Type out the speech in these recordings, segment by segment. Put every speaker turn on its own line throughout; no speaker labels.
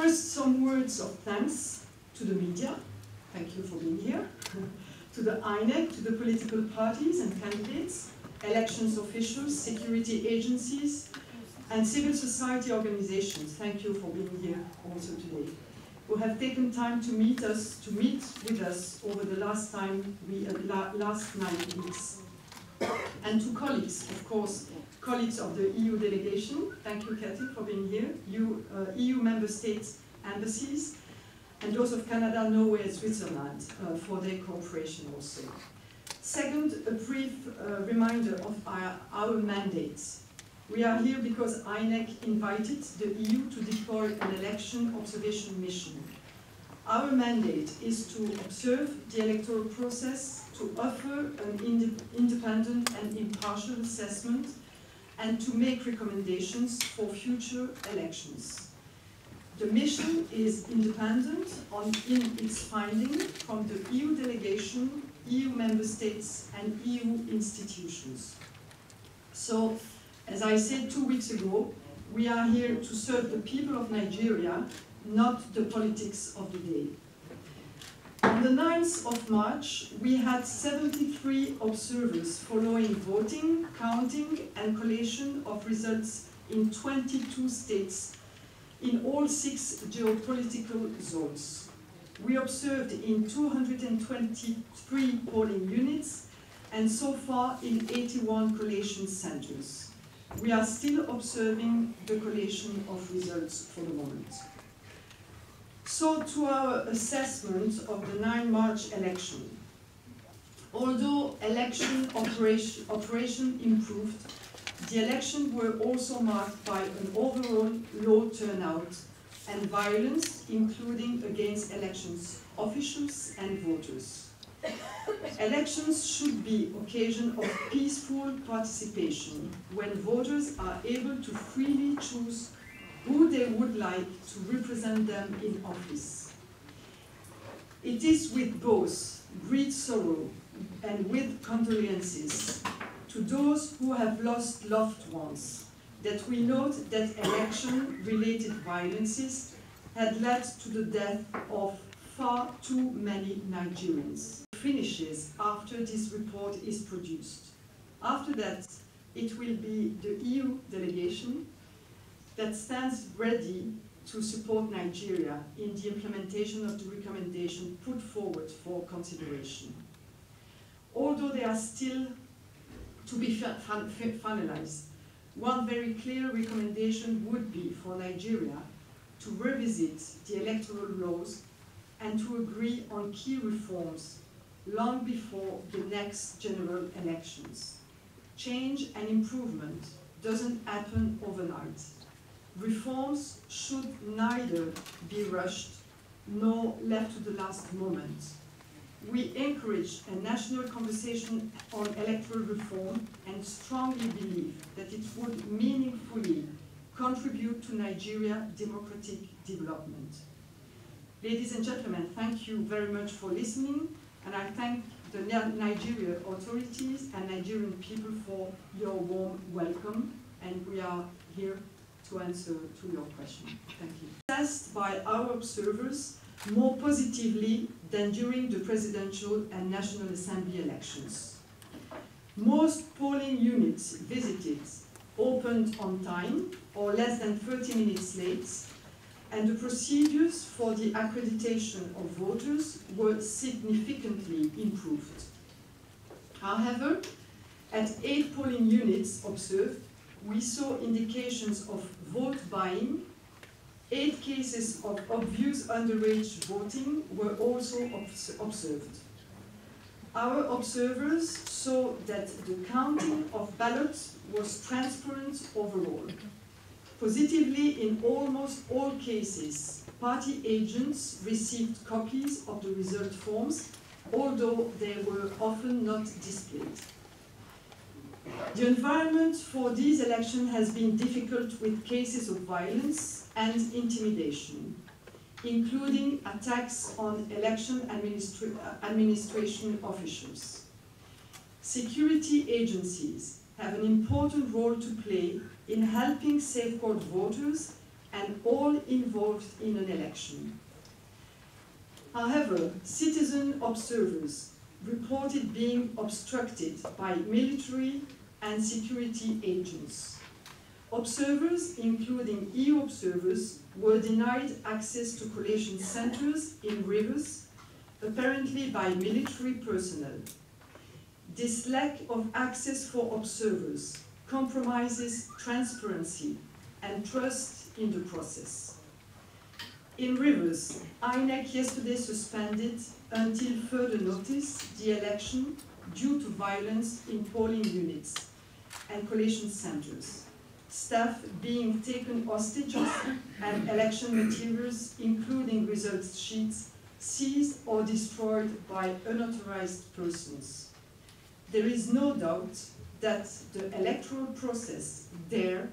First, some words of thanks to the media. Thank you for being here. To the INEC, to the political parties and candidates, elections officials, security agencies, and civil society organizations. Thank you for being here also today, who have taken time to meet with us over the last 9 weeks. And to colleagues, of course, colleagues of the EU delegation. Thank you, Cathy, for being here. EU member states embassies, and those of Canada, Norway, and Switzerland for their cooperation also. Second, a brief reminder of our mandates. We are here because INEC invited the EU to deploy an election observation mission. Our mandate is to observe the electoral process, to offer an independent and impartial assessment, and to make recommendations for future elections. The mission is independent in its finding from the EU delegation, EU member states, and EU institutions. So, as I said 2 weeks ago, we are here to serve the people of Nigeria, not the politics of the day. On the 9th of March, we had 73 observers following voting, counting, and collation of results in 22 states in all 6 geopolitical zones. We observed in 223 polling units and so far in 81 collation centers. We are still observing the collation of results for the moment. So to our assessment of the 9 March election. Although election operation improved, the elections were also marked by an overall low turnout and violence, including against elections officials and voters. Elections should be occasion of peaceful participation, when voters are able to freely choose who they would like to represent them in office. It is with both great sorrow and with condolences to those who have lost loved ones that we note that election-related violences had led to the death of far too many Nigerians. Finishes after this report is produced. After that, it will be the EU delegation that stands ready to support Nigeria in the implementation of the recommendation put forward for consideration. Although they are still to be finalized, one very clear recommendation would be for Nigeria to revisit the electoral laws and to agree on key reforms long before the next general elections. Change and improvement doesn't happen overnight. Reforms should neither be rushed nor left to the last moment. We encourage a national conversation on electoral reform and strongly believe that it would meaningfully contribute to Nigeria's democratic development. Ladies and gentlemen, thank you very much for listening, and I thank the Nigerian authorities and Nigerian people for your warm welcome, and we are here to answer to your question. Thank you. Assessed by our observers more positively than during the presidential and National Assembly elections. Most polling units visited opened on time or less than 30 minutes late, and the procedures for the accreditation of voters were significantly improved. However, at 8 polling units observed, we saw indications of vote buying. 8 cases of obvious underage voting were also observed. Our observers saw that the counting of ballots was transparent overall. Positively, in almost all cases, party agents received copies of the result forms, although they were often not displayed. The environment for these elections has been difficult, with cases of violence and intimidation, including attacks on election administration officials. Security agencies have an important role to play in helping safeguard voters and all involved in an election. However, citizen observers reported being obstructed by military and security agents. Observers, including EU observers, were denied access to collation centers in rivers, apparently by military personnel. This lack of access for observers compromises transparency and trust in the process. In rivers, INEC yesterday suspended until further notice the election due to violence in polling units and collation centers, staff being taken hostages and election materials, including result sheets, seized or destroyed by unauthorized persons. There is no doubt that the electoral process there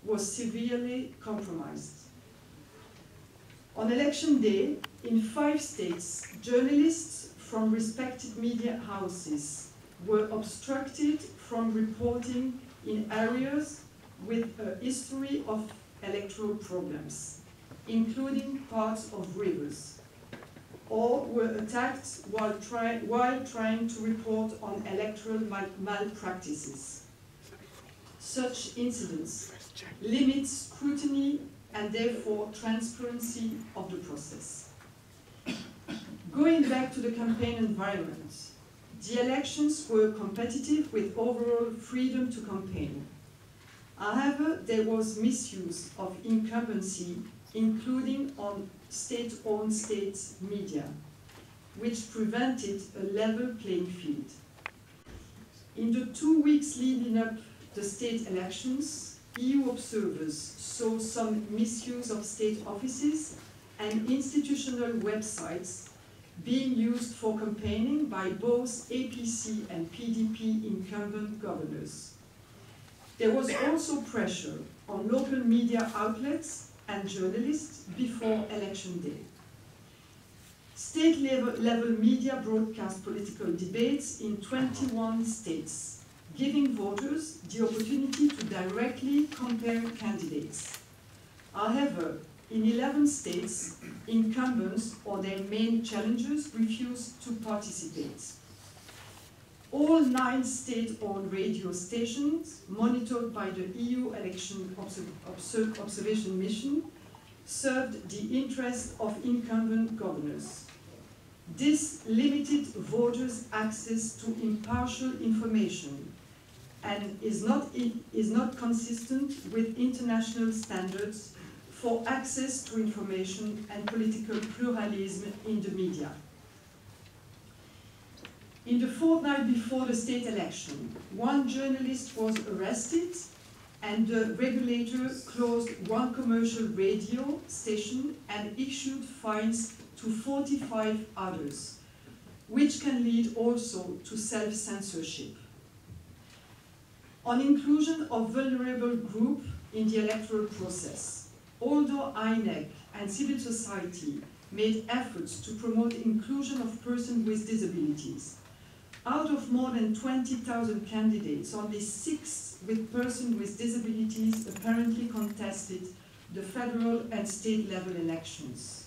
was severely compromised. On election day, in 5 states, journalists from respected media houses were obstructed from reporting in areas with a history of electoral problems, including parts of rivers, or were attacked while trying to report on electoral malpractices. Such incidents limit scrutiny and therefore transparency of the process. Going back to the campaign environment, the elections were competitive with overall freedom to campaign. However, there was misuse of incumbency, including on state-owned state media, which prevented a level playing field. In the 2 weeks leading up the state elections, EU observers saw some misuse of state offices and institutional websites being used for campaigning by both APC and PDP incumbent governors. There was also pressure on local media outlets and journalists before election day. State-level media broadcast political debates in 21 states, giving voters the opportunity to directly compare candidates. However, in 11 states, incumbents or their main challengers refused to participate. All 9 state-owned radio stations, monitored by the EU Election Observation Mission, served the interests of incumbent governors. This limited voters' access to impartial information and is not consistent with international standards for access to information and political pluralism in the media. In the fortnight before the state election, 1 journalist was arrested and the regulator closed 1 commercial radio station and issued fines to 45 others, which can lead also to self-censorship. On inclusion of vulnerable groups in the electoral process, although INEC and civil society made efforts to promote inclusion of persons with disabilities, out of more than 20,000 candidates, only 6 with persons with disabilities apparently contested the federal and state-level elections.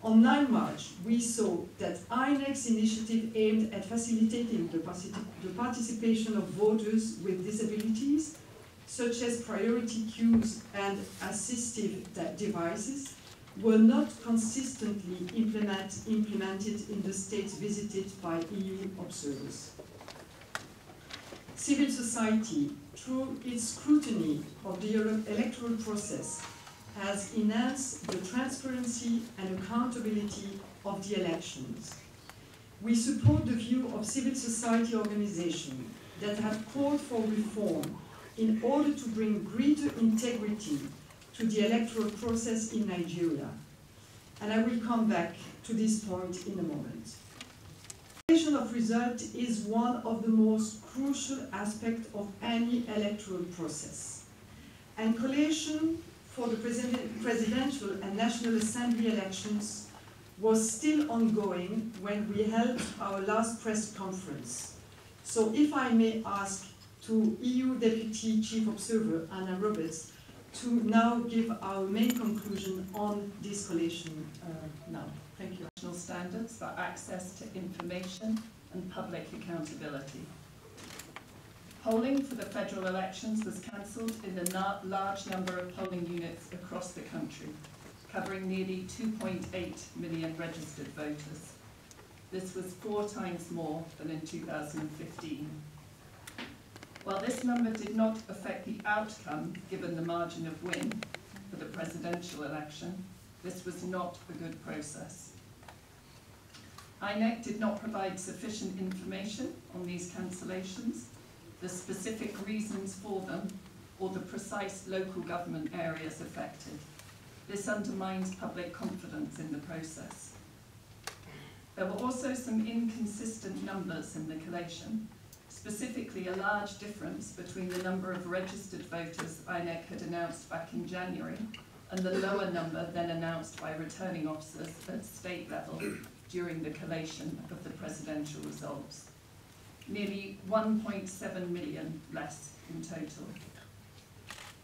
On 9 March, we saw that INEC's initiative aimed at facilitating the participation of voters with disabilities, such as priority queues and assistive devices, were not consistently implemented in the states visited by EU observers. Civil society, through its scrutiny of the electoral process, has enhanced the transparency and accountability of the elections. We support the view of civil society organizations that have called for reform in order to bring greater integrity to the electoral process in Nigeria. And I will come back to this point in a moment. Collation of results is one of the most crucial aspects of any electoral process. And collation for the presidential and National Assembly elections was still ongoing when we held our last press conference. So if I may ask to EU Deputy Chief Observer Anna Roberts to now give our main conclusion on this collation now. Thank you.
National standards for access to information and public accountability. Polling for the federal elections was cancelled in a large number of polling units across the country, covering nearly 2.8 million registered voters. This was 4 times more than in 2015. While this number did not affect the outcome, given the margin of win for the presidential election, this was not a good process. INEC did not provide sufficient information on these cancellations, the specific reasons for them, or the precise local government areas affected. This undermines public confidence in the process. There were also some inconsistent numbers in the collation, specifically a large difference between the number of registered voters INEC had announced back in January and the lower number then announced by returning officers at state level during the collation of the presidential results. Nearly 1.7 million less in total.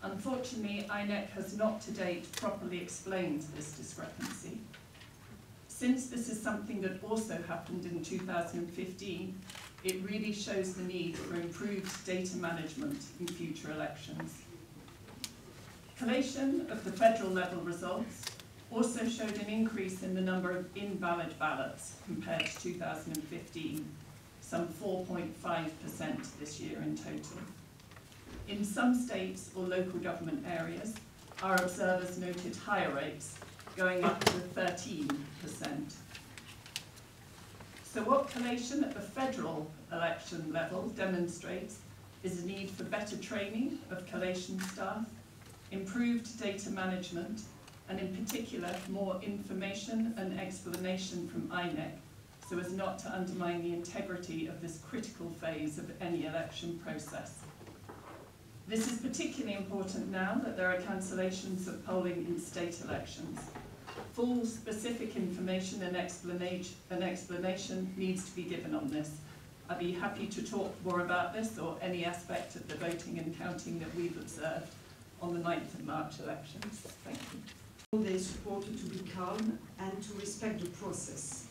Unfortunately, INEC has not to date properly explained this discrepancy. Since this is something that also happened in 2015, it really shows the need for improved data management in future elections. Collation of the federal level results also showed an increase in the number of invalid ballots compared to 2015, some 4.5% this year in total. In some states or local government areas, our observers noted higher rates, going up to 13%. So what collation at the federal election level demonstrates is a need for better training of collation staff, improved data management, and in particular, more information and explanation from INEC, so as not to undermine the integrity of this critical phase of any election process. This is particularly important now that there are cancellations of polling in state elections. Full specific information and explanation needs to be given on this. I'd be happy to talk more about this or any aspect of the voting and counting that we've observed on the 9th of March elections. Thank you.
They supported to be calm and to respect the process.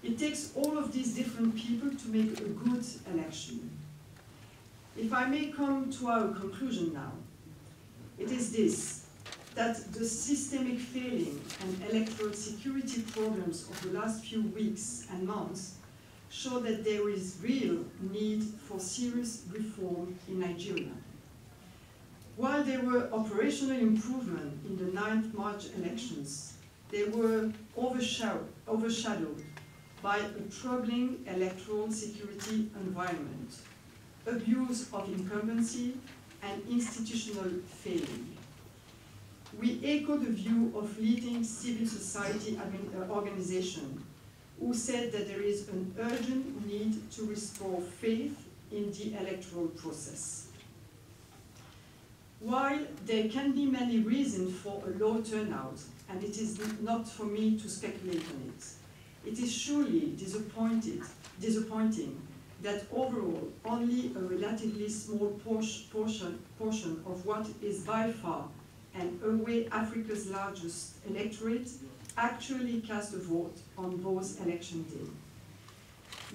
It takes all of these different people to make a good election. If I may come to our conclusion now, it is this, that the systemic failing and electoral security problems of the last few weeks and months show that there is real need for serious reform in Nigeria. While there were operational improvements in the 9th March elections, they were overshadowed by a troubling electoral security environment, abuse of incumbency, and institutional failing. We echo the view of leading civil society organizations who said that there is an urgent need to restore faith in the electoral process. While there can be many reasons for a low turnout, and it is not for me to speculate on it, it is surely disappointing that overall only a relatively small portion of what is by far and away Africa's largest electorate actually cast a vote on both election day.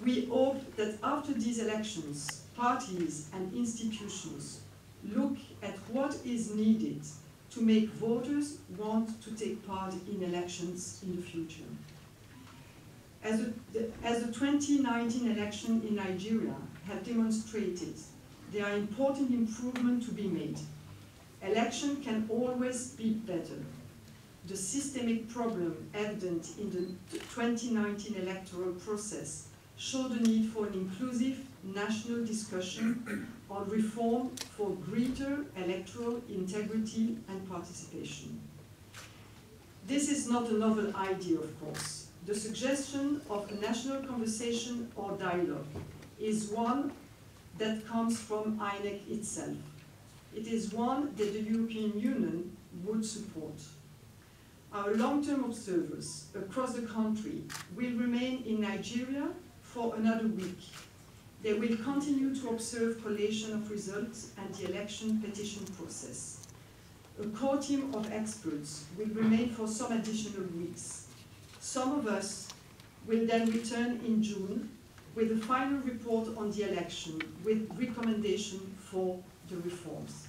We hope that after these elections, parties and institutions look at what is needed to make voters want to take part in elections in the future. As the 2019 election in Nigeria have demonstrated, there are important improvements to be made. Election can always be better. The systemic problem evident in the 2019 electoral process showed the need for an inclusive national discussion on reform for greater electoral integrity and participation. This is not a novel idea, of course. The suggestion of a national conversation or dialogue is one that comes from INEC itself. It is one that the European Union would support. Our long-term observers across the country will remain in Nigeria for another week. They will continue to observe collation of results and the election petition process. A core team of experts will remain for some additional weeks. Some of us will then return in June with a final report on the election with recommendation for the reforms.